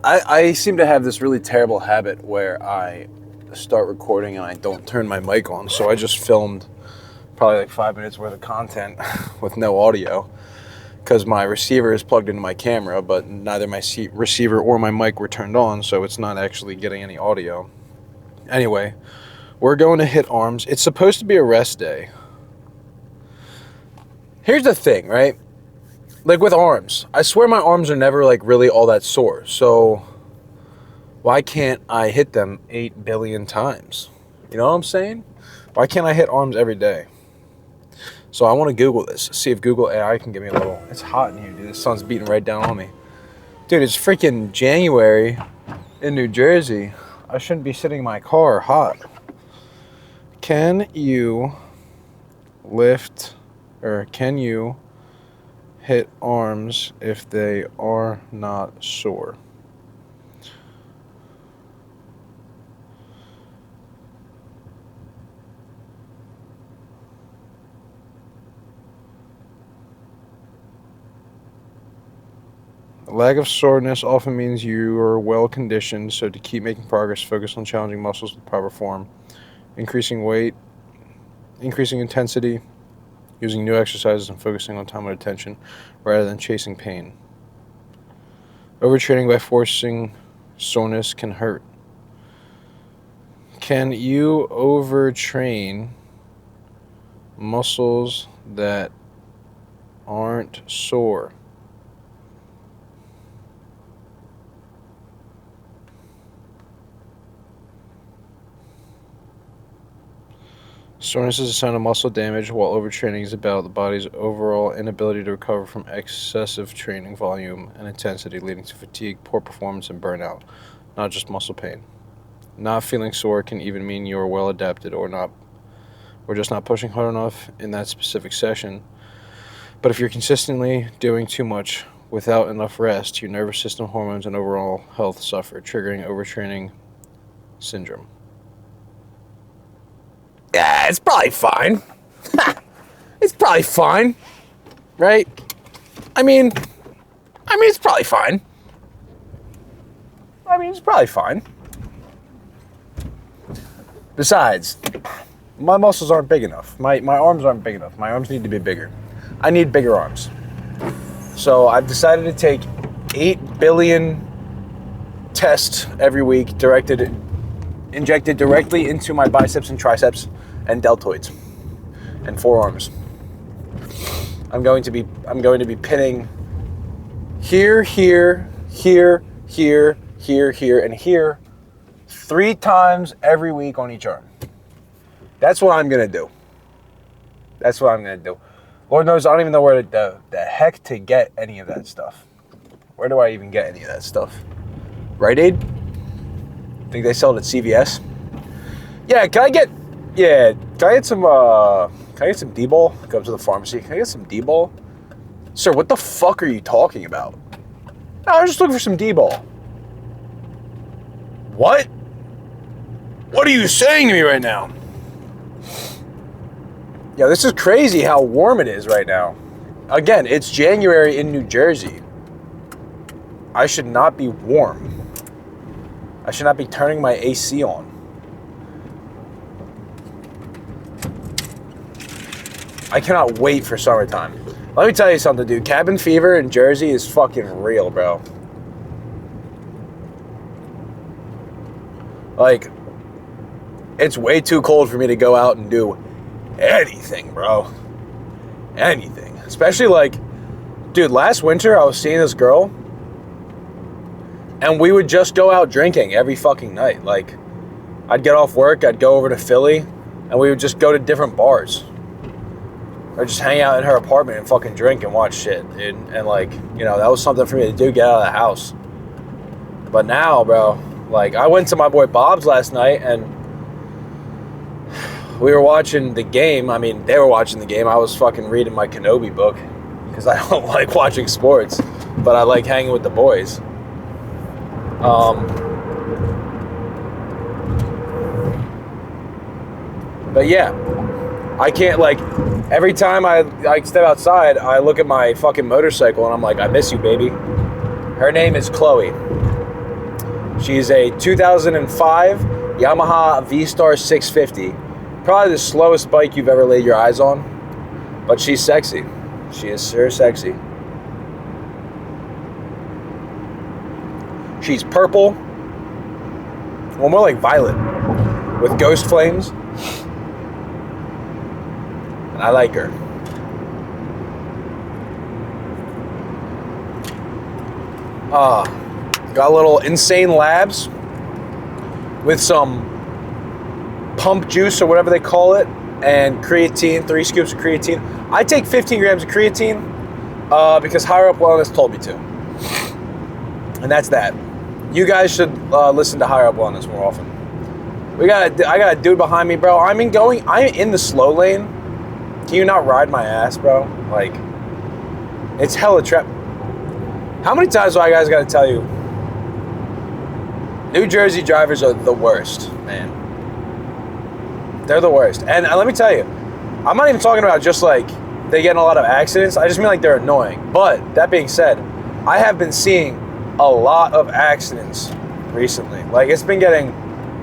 I seem to have this really terrible habit where I start recording and I don't turn my mic on. So I just filmed probably like 5 minutes worth of content with no audio because my receiver is plugged into my camera, but neither my receiver or my mic were turned on, so it's not actually getting any audio. Anyway, we're going to hit arms. It's supposed to be a rest day. Here's the thing, right? Like with arms, I swear my arms are never like really all that sore. So why can't I hit them 8 billion times? You know what I'm saying? Why can't I hit arms every day? So I want to Google this, see if Google AI can give me a little. It's hot in here, dude. The sun's beating right down on me. Dude, it's freaking January in New Jersey. I shouldn't be sitting in my car hot. Can you lift, or can you hit arms if they are not sore? Lack of soreness often means you are well conditioned, so to keep making progress, focus on challenging muscles with proper form, increasing weight, increasing intensity, using new exercises, and focusing on time and attention rather than chasing pain. Overtraining by forcing soreness can hurt. Can you overtrain muscles that aren't sore? Soreness is a sign of muscle damage, while overtraining is about the body's overall inability to recover from excessive training volume and intensity, leading to fatigue, poor performance, and burnout, not just muscle pain. Not feeling sore can even mean you are well adapted or just not pushing hard enough in that specific session. But if you're consistently doing too much without enough rest, your nervous system, hormones, and overall health suffer, triggering overtraining syndrome. Yeah, it's probably fine. It's probably fine, right? I mean, it's probably fine. It's probably fine. Besides, my muscles aren't big enough. My arms aren't big enough. My arms need to be bigger. I need bigger arms. So I've decided to take 8 billion tests every week, injected directly into my biceps and triceps and deltoids and forearms. I'm going to be pinning here, and here 3 times every week on each arm. That's what I'm gonna do. Lord knows I don't even know where the heck to get any of that stuff. Where do I even get any of that stuff? Rite Aid? Think they sell it at CVS? Yeah, can I get some D-ball? Go up to the pharmacy. Can I get some D-ball? Sir, what the fuck are you talking about? No, I'm just looking for some D-ball. What? What are you saying to me right now? Yeah, this is crazy how warm it is right now. Again, it's January in New Jersey. I should not be warm. I should not be turning my AC on. I cannot wait for summertime. Let me tell you something, dude. Cabin fever in Jersey is fucking real, bro. Like, it's way too cold for me to go out and do anything, bro. Anything. Especially like, dude, last winter I was seeing this girl and we would just go out drinking every fucking night. Like, I'd get off work, I'd go over to Philly, and we would just go to different bars. Or just hang out in her apartment and fucking drink and watch shit, dude. And like, you know, that was something for me to do, get out of the house. But now, bro, like, I went to my boy Bob's last night and we were watching the game. I mean, they were watching the game. I was fucking reading my Kenobi book because I don't like watching sports, but I like hanging with the boys. But yeah, I can't, like, every time I step outside, I look at my fucking motorcycle and I'm like, I miss you, baby. Her name is Chloe. She's a 2005 Yamaha V-Star 650. Probably the slowest bike you've ever laid your eyes on. But she's sexy. She is sure sexy. She's purple. Well, more like violet. With ghost flames. And I like her. Got a little Insane Labs with some pump juice or whatever they call it, and creatine, 3 scoops of creatine. I take 15 grams of creatine because Higher Up Wellness told me to. And that's that. You guys should listen to Higher Up Wellness more often. I got a dude behind me, bro. I'm in the slow lane. Can you not ride my ass, bro? Like, it's hella trap. How many times do I guys gotta tell you? New Jersey drivers are the worst, man. They're the worst. And let me tell you, I'm not even talking about just like they get in a lot of accidents. I just mean like they're annoying. But that being said, I have been seeing a lot of accidents recently. Like, it's been getting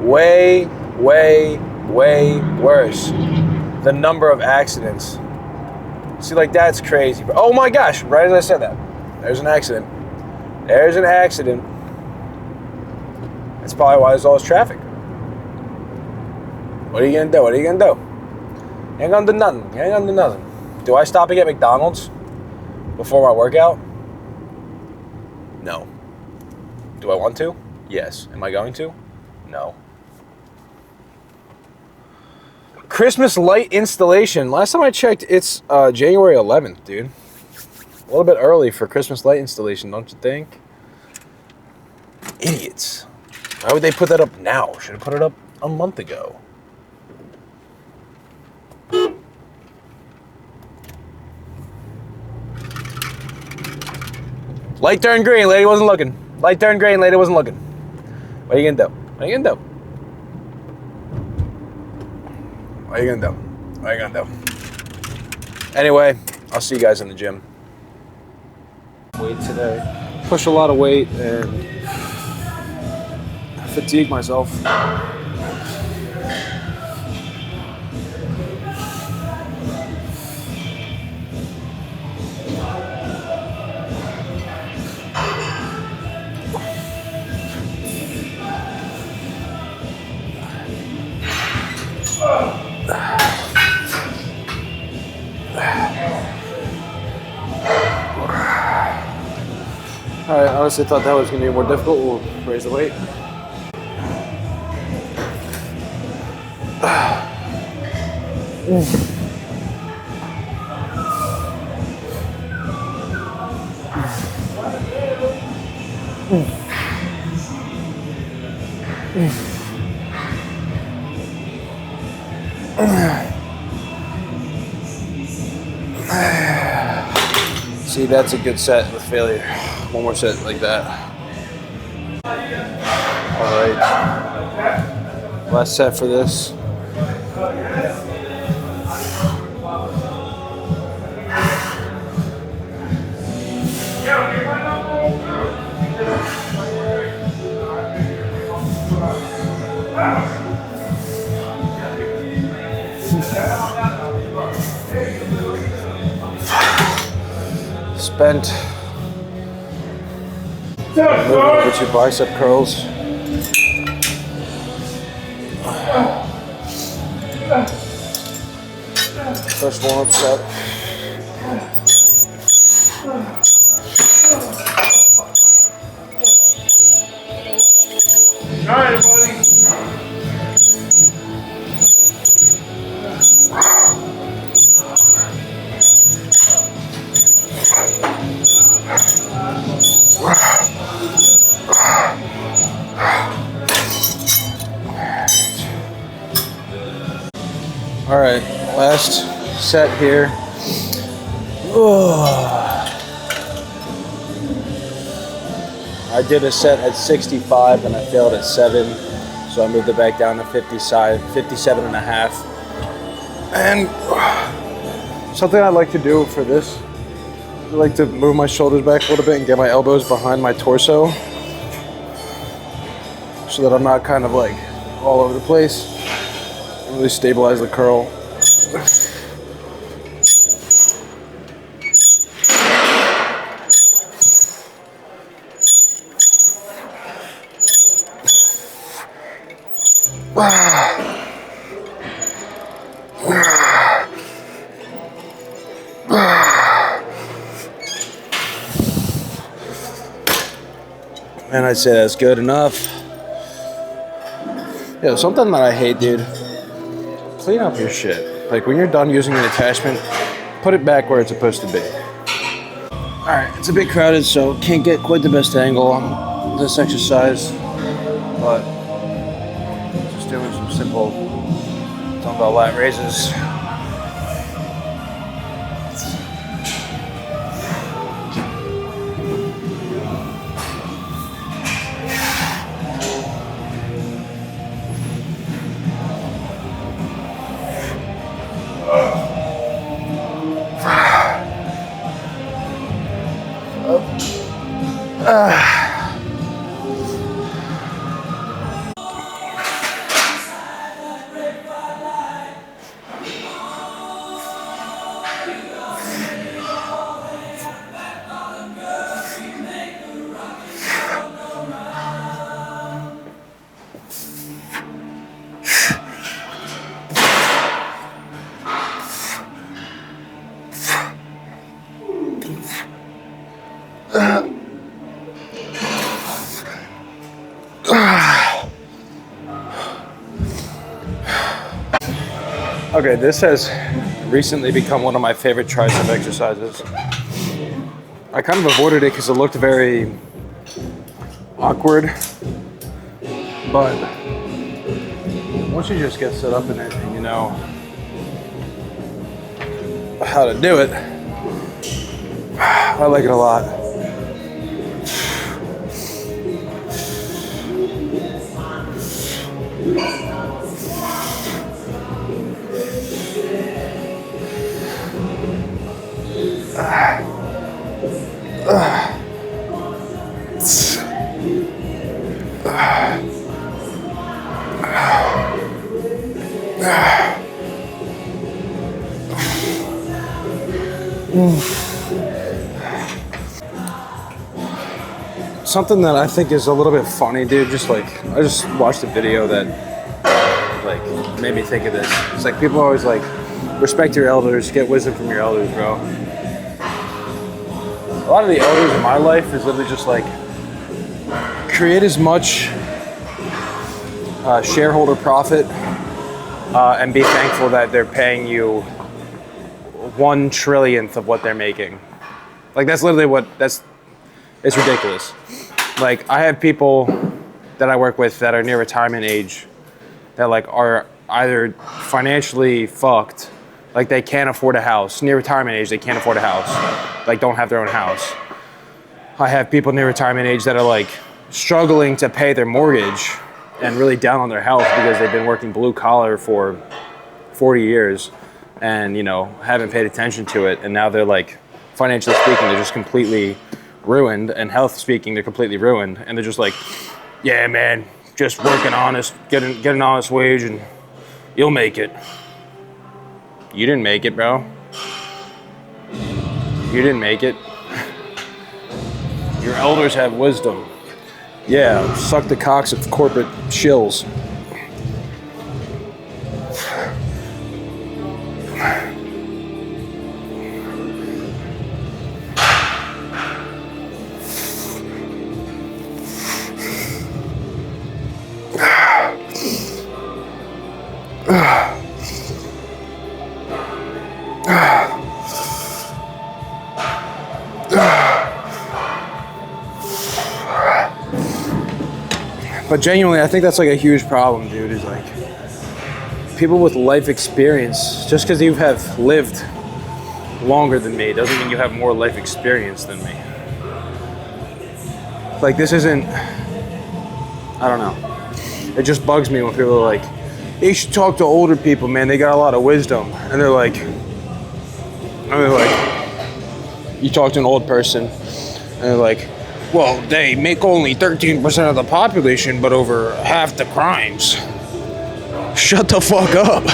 way, way, way worse. The number of accidents. See, like, that's crazy. Oh my gosh, right as I said that. There's an accident. There's an accident. That's probably why there's all this traffic. What are you gonna do? What are you gonna do? You ain't gonna do nothing. You ain't gonna do nothing. Do I stop and get McDonald's before my workout? No. Do I want to? Yes. Am I going to? No. Christmas light installation. Last time I checked, it's January 11th, dude. A little bit early for Christmas light installation, don't you think? Idiots. Why would they put that up now? Should have put it up a month ago. Light turned green, lady wasn't looking. Light turned green, lady wasn't looking. What are you gonna do? What are you gonna do? What are you gonna do? What are you gonna do? Anyway, I'll see you guys in the gym. Weight today. Push a lot of weight and fatigue myself. I honestly thought that was going to be more difficult. We'll raise the weight. See, that's a good set with failure. One more set like that. All right. Last set for this. Spent moving over to bicep curls. First warm-up set. All right, buddy. All right, last set here. I did a set at 65 and I failed at 7, so I moved it back down to 57 and a half. And something I like to do for this, I like to move my shoulders back a little bit and get my elbows behind my torso. so that I'm not kind of like all over the place. Really stabilize the curl. And I'd say that's good enough. Yeah, something that I hate, dude. Clean up your shit. Like when you're done using an attachment, put it back where it's supposed to be. Alright, it's a bit crowded, so can't get quite the best angle on this exercise. But just doing some simple dumbbell lat raises. Okay, this has recently become one of my favorite tricep exercises. I kind of avoided it because it looked very awkward, but once you just get set up in it and you know how to do it, I like it a lot. Something that I think is a little bit funny, dude, just like, I just watched a video that like made me think of this. It's like people always like, respect your elders, get wisdom from your elders, bro. A lot of the elders in my life is literally just like, create as much shareholder profit and be thankful that they're paying you 1/1,000,000th of what they're making. Like that's literally it's ridiculous. Like I have people that I work with that are near retirement age that like are either financially fucked, like they can't afford a house. Near retirement age, they can't afford a house. Like don't have their own house. I have people near retirement age that are like struggling to pay their mortgage and really down on their health because they've been working blue collar for 40 years and, you know, haven't paid attention to it. And now they're like, financially speaking, they're just completely ruined, and health speaking, they're completely ruined. And they're just like, yeah, man, just working honest, get an honest wage and you'll make it. You didn't make it, bro. You didn't make it. Your elders have wisdom. Yeah, suck the cocks of corporate shills. But genuinely, I think that's like a huge problem, dude, is like people with life experience, just because you have lived longer than me doesn't mean you have more life experience than me. Like this isn't, I don't know. It just bugs me when people are like, you should talk to older people, man, they got a lot of wisdom. And they're like, you talk to an old person and they're like, well, they make only 13% of the population, but over half the crimes. Shut the fuck up.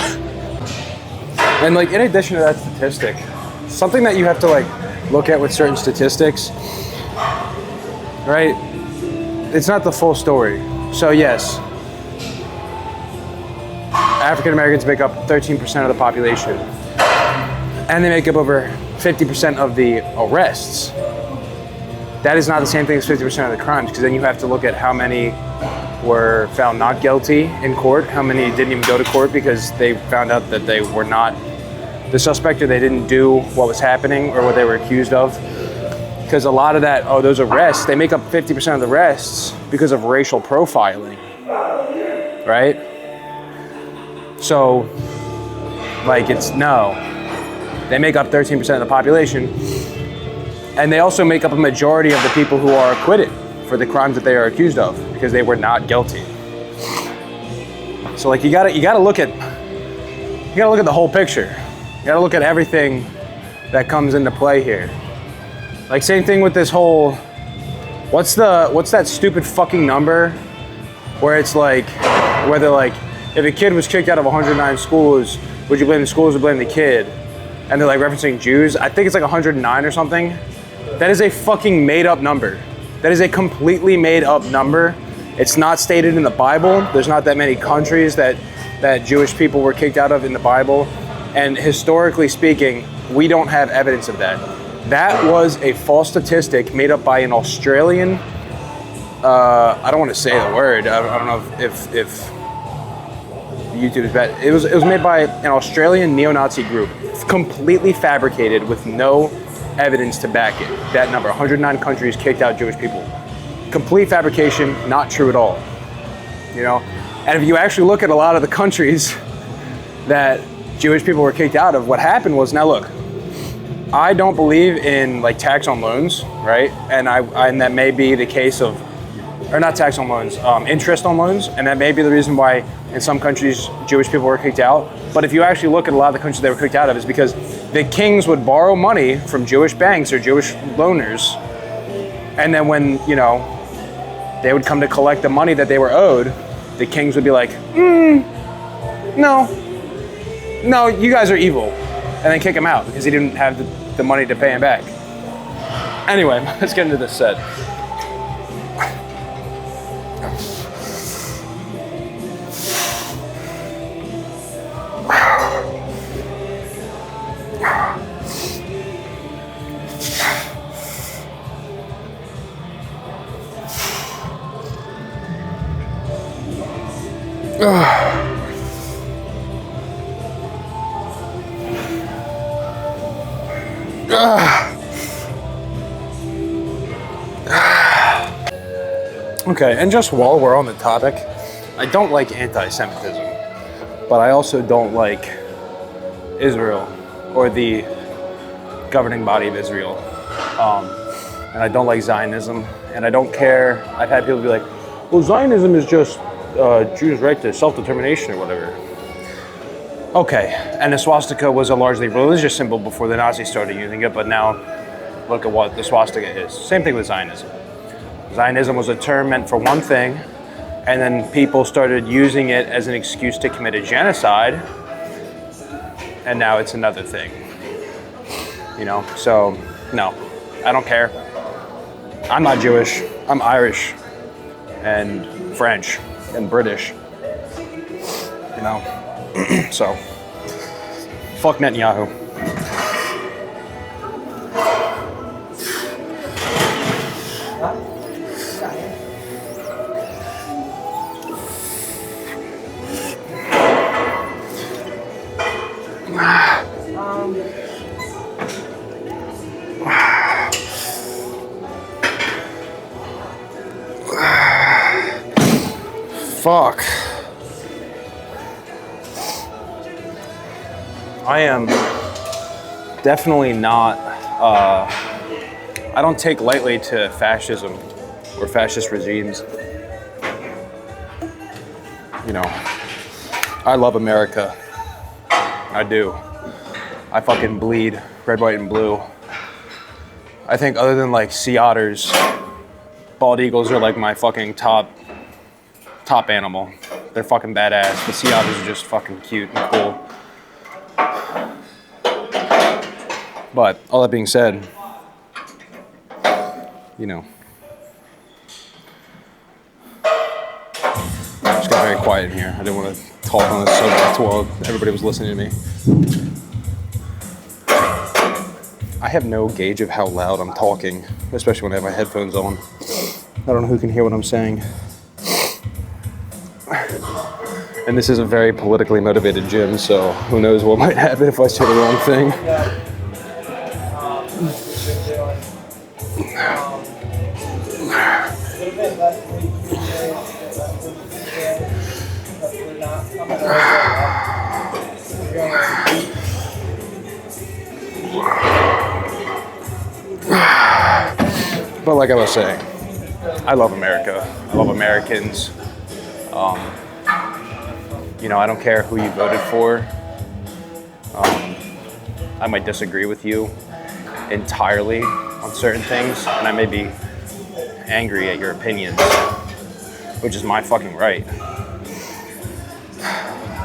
And like, in addition to that statistic, something that you have to like look at with certain statistics, right? It's not the full story. So yes, African Americans make up 13% of the population, and they make up over 50% of the arrests. That is not the same thing as 50% of the crimes, because then you have to look at how many were found not guilty in court, how many didn't even go to court because they found out that they were not the suspect, or they didn't do what was happening or what they were accused of. Because a lot of that, those arrests, they make up 50% of the arrests because of racial profiling, right? So, like, they make up 13% of the population, and they also make up a majority of the people who are acquitted for the crimes that they are accused of because they were not guilty. So, like, you gotta look at the whole picture. You gotta look at everything that comes into play here. Like, same thing with this whole, what's that stupid fucking number where it's like, whether like, if a kid was kicked out of 109 schools, would you blame the schools or blame the kid? And they're like referencing Jews. I think it's like 109 or something. That is a fucking made up number. That is a completely made up number. It's not stated in the Bible. There's not that many countries that Jewish people were kicked out of in the Bible. And historically speaking, we don't have evidence of that. That was a false statistic made up by an Australian, I don't want to say the word. I don't know if YouTube is bad. It was made by an Australian neo-Nazi group, completely fabricated with no evidence to back it. That number, 109 countries kicked out Jewish people. Complete fabrication, not true at all. You know? And if you actually look at a lot of the countries that Jewish people were kicked out of, what happened was, now look, I don't believe in like tax on loans, right? And that may be the case of, or not tax on loans, interest on loans, and that may be the reason why in some countries Jewish people were kicked out. But if you actually look at a lot of the countries they were kicked out of, it's because the kings would borrow money from Jewish banks or Jewish loaners, and then when, you know, they would come to collect the money that they were owed, the kings would be like, no, you guys are evil, and then kick him out because he didn't have the money to pay him back. Anyway, let's get into this set. Okay, and just while we're on the topic, I don't like anti-Semitism, but I also don't like Israel or the governing body of Israel, and I don't like Zionism, and I don't care. I've had people be like, well, Zionism is just Jews' right to self-determination or whatever. Okay, and the swastika was a largely religious symbol before the Nazis started using it, but now look at what the swastika is. Same thing with Zionism. Zionism was a term meant for one thing, and then people started using it as an excuse to commit a genocide, and now it's another thing. You know, so no, I don't care. I'm not Jewish, I'm Irish and French and British, you know, so fuck Netanyahu. Fuck. I am definitely not, I don't take lightly to fascism or fascist regimes. You know, I love America. I do. I fucking bleed red, white, and blue. I think other than like sea otters Bald eagles are like my fucking top animal. They're fucking badass. The sea otters are just fucking cute and cool. But all that being said, you know, I just got very quiet in here. I didn't want to talk on this subject while everybody was listening to me. I have no gauge of how loud I'm talking, especially when I have my headphones on. I don't know who can hear what I'm saying. And this is a very politically motivated gym, so who knows what might happen if I say the wrong thing. But like I was saying, I love America. I love Americans. You know, I don't care who you voted for. I might disagree with you entirely on certain things, and I may be angry at your opinions, which is my fucking right.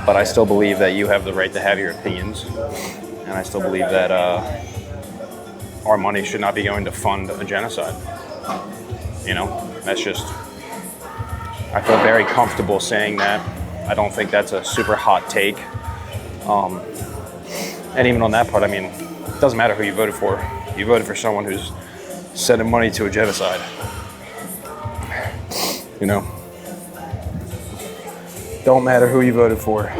But I still believe that you have the right to have your opinions, and I still believe that our money should not be going to fund a genocide. You know, that's just, I feel very comfortable saying that. I don't think that's a super hot take. And even on that part, I mean, it doesn't matter who you voted for. You voted for someone who's sending money to a genocide. You know? Don't matter who you voted for.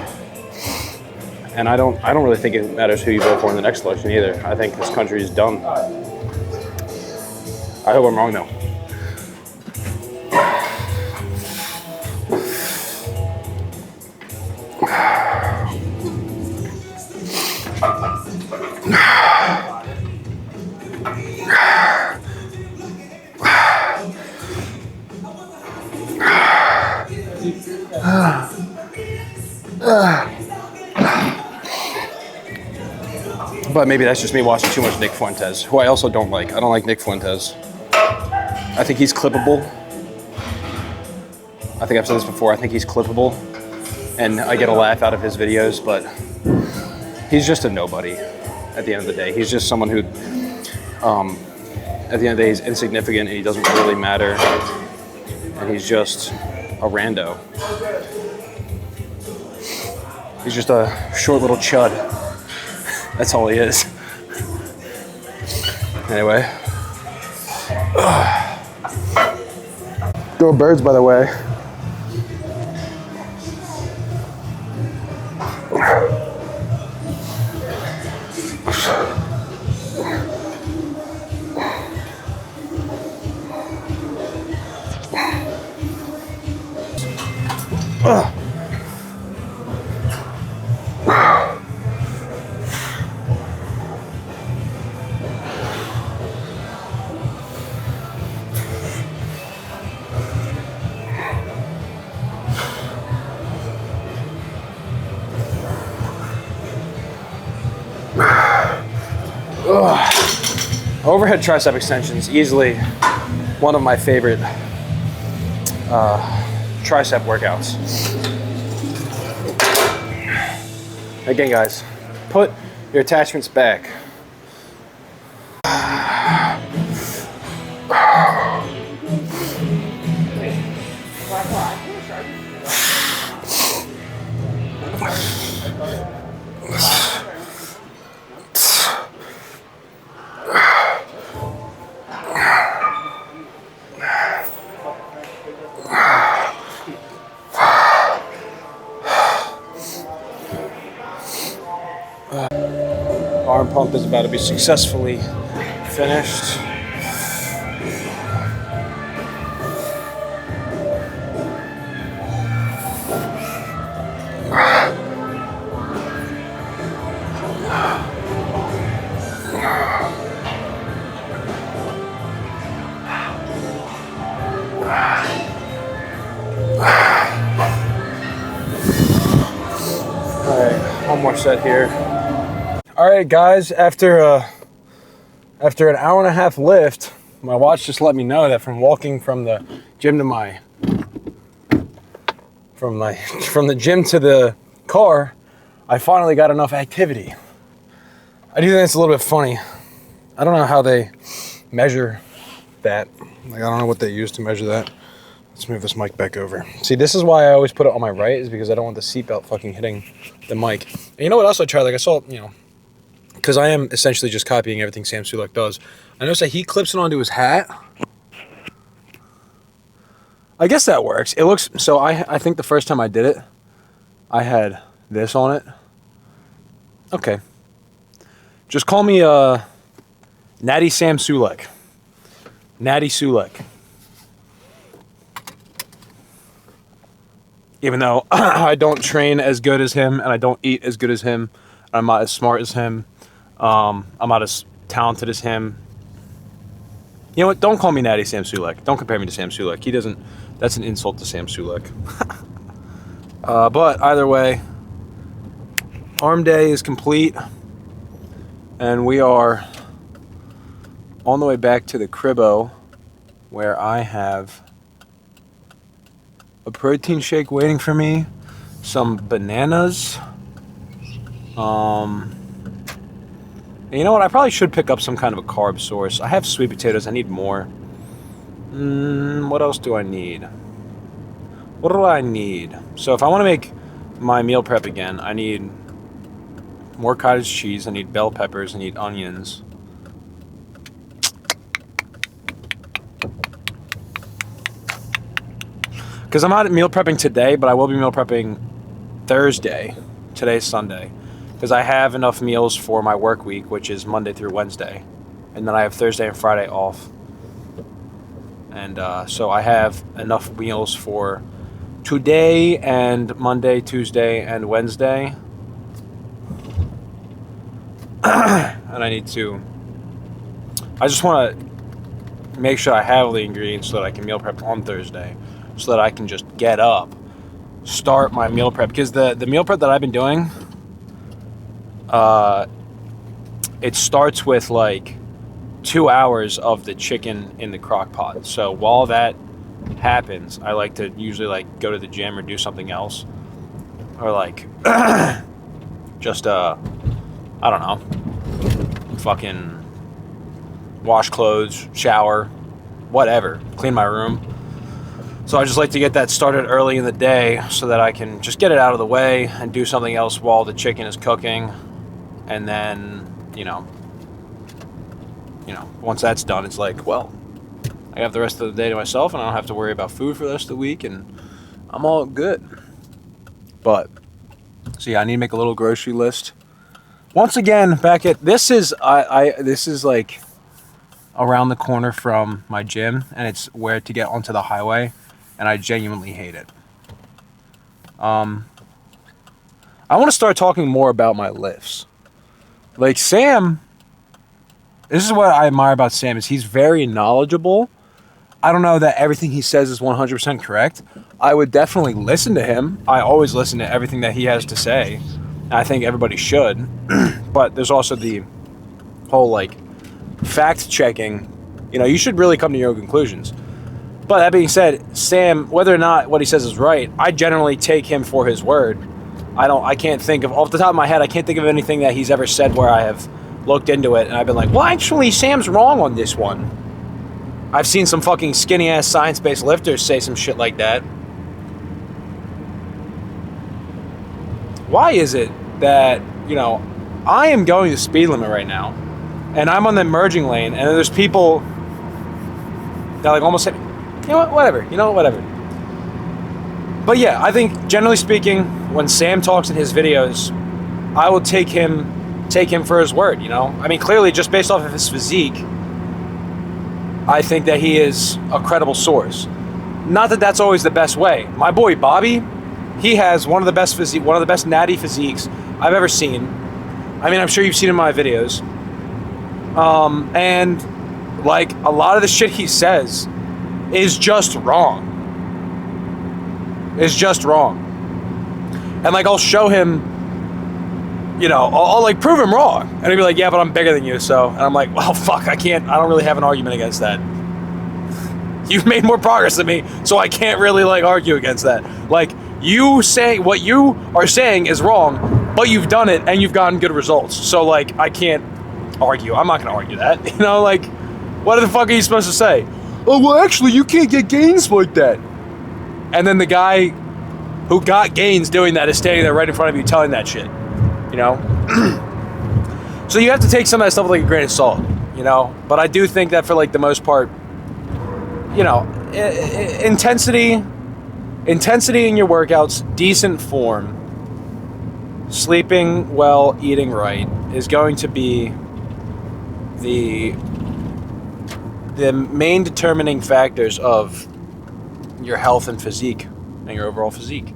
And I don't really think it matters who you vote for in the next election either. I think this country is done. I hope I'm wrong though. But maybe that's just me watching too much Nick Fuentes, who I also don't like. I don't like Nick Fuentes. I think he's clippable. I think I've said this before. I think he's clippable. And I get a laugh out of his videos, but he's just a nobody at the end of the day. He's just someone who, at the end of the day, he's insignificant and he doesn't really matter. And he's just a rando. He's just a short little chud. That's all he is. Anyway. Go Birds, by the way. Overhead tricep extensions, easily one of my favorite tricep workouts. Again, guys, put your attachments back. Arm pump is about to be successfully finished. All right, one more set here. All right, guys, after an hour and a half lift, my watch just let me know that from walking from the gym to from the gym to the car, I finally got enough activity. I do think it's a little bit funny. I don't know how they measure that. Like, I don't know what they use to measure that. Let's move this mic back over. See, this is why I always put it on my right, is because I don't want the seatbelt fucking hitting the mic. And you know what else I tried? Like, I saw, because I am essentially just copying everything Sam Sulek does. I noticed that he clips it onto his hat. I guess that works. It looks, so I think the first time I did it, I had this on it. Okay. Just call me Natty Sam Sulek. Natty Sulek. Even though I don't train as good as him, and I don't eat as good as him, I'm not as smart as him, I'm not as talented as him. You know what? Don't call me Natty Sam Sulek. Don't compare me to Sam Sulek. He doesn't. That's an insult to Sam Sulek. But either way, arm day is complete, and we are on the way back to the cribbo, where I have a protein shake waiting for me, some bananas. You know what? I probably should pick up some kind of a carb source. I have sweet potatoes. I need more. What else do I need? What do I need? So if I want to make my meal prep again, I need more cottage cheese. I need bell peppers. I need onions. Because I'm not meal prepping today, but I will be meal prepping Thursday. Today's Sunday. Because I have enough meals for my work week, which is Monday through Wednesday. And then I have Thursday and Friday off. And so I have enough meals for today and Monday, Tuesday, and Wednesday. And I just want to make sure I have all the ingredients so that I can meal prep on Thursday. So that I can just get up, start my meal prep. Because the meal prep that I've been doing, it starts with like 2 hours of the chicken in the crock pot. So while that happens, I like to usually like go to the gym or do something else. Or like, just, I don't know, fucking wash clothes, shower, whatever, clean my room. So I just like to get that started early in the day so that I can just get it out of the way and do something else while the chicken is cooking. And then, once that's done, it's like, well, I have the rest of the day to myself and I don't have to worry about food for the rest of the week and I'm all good. But, so yeah, I need to make a little grocery list. Once again, back at, this is like around the corner from my gym and it's where to get onto the highway. And I genuinely hate it. I want to start talking more about my lifts. Like Sam, this is what I admire about Sam, is he's very knowledgeable. I don't know that everything he says is 100% correct. I would definitely listen to him. I always listen to everything that he has to say. I think everybody should. But there's also the whole like fact checking. You should really come to your own conclusions. But that being said, Sam, whether or not what he says is right, I generally take him for his word. I can't think of, off the top of my head, I can't think of anything that he's ever said where I have looked into it and I've been like, well, actually, Sam's wrong on this one. I've seen some fucking skinny-ass science-based lifters say some shit like that. Why is it that, I am going the speed limit right now, and I'm on the merging lane, and there's people that like almost hit me. Whatever. But yeah, I think generally speaking, when Sam talks in his videos, I will take him for his word, I mean, clearly just based off of his physique, I think that he is a credible source. Not that that's always the best way. My boy Bobby, he has one of the best natty physiques I've ever seen. I mean, I'm sure you've seen in my videos. And like a lot of the shit he says is just wrong. And like I'll show him, I'll prove him wrong. And he'll be like, yeah, but I'm bigger than you, so. And I'm like, well, fuck, I don't really have an argument against that. You've made more progress than me, so I can't really like argue against that. Like, you say what you are saying is wrong, but you've done it and you've gotten good results. So like, I can't argue. I'm not gonna argue that. You know, like, what the fuck are you supposed to say? Oh, well, actually, you can't get gains like that. And then the guy who got gains doing that is standing there right in front of you telling that shit. You know? So you have to take some of that stuff with like a grain of salt, you know? But I do think that for like the most part, you know, intensity in your workouts, decent form, sleeping well, eating right is going to be the main determining factors of your health and physique and your overall physique.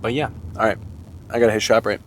But yeah, all right, I gotta hit ShopRite.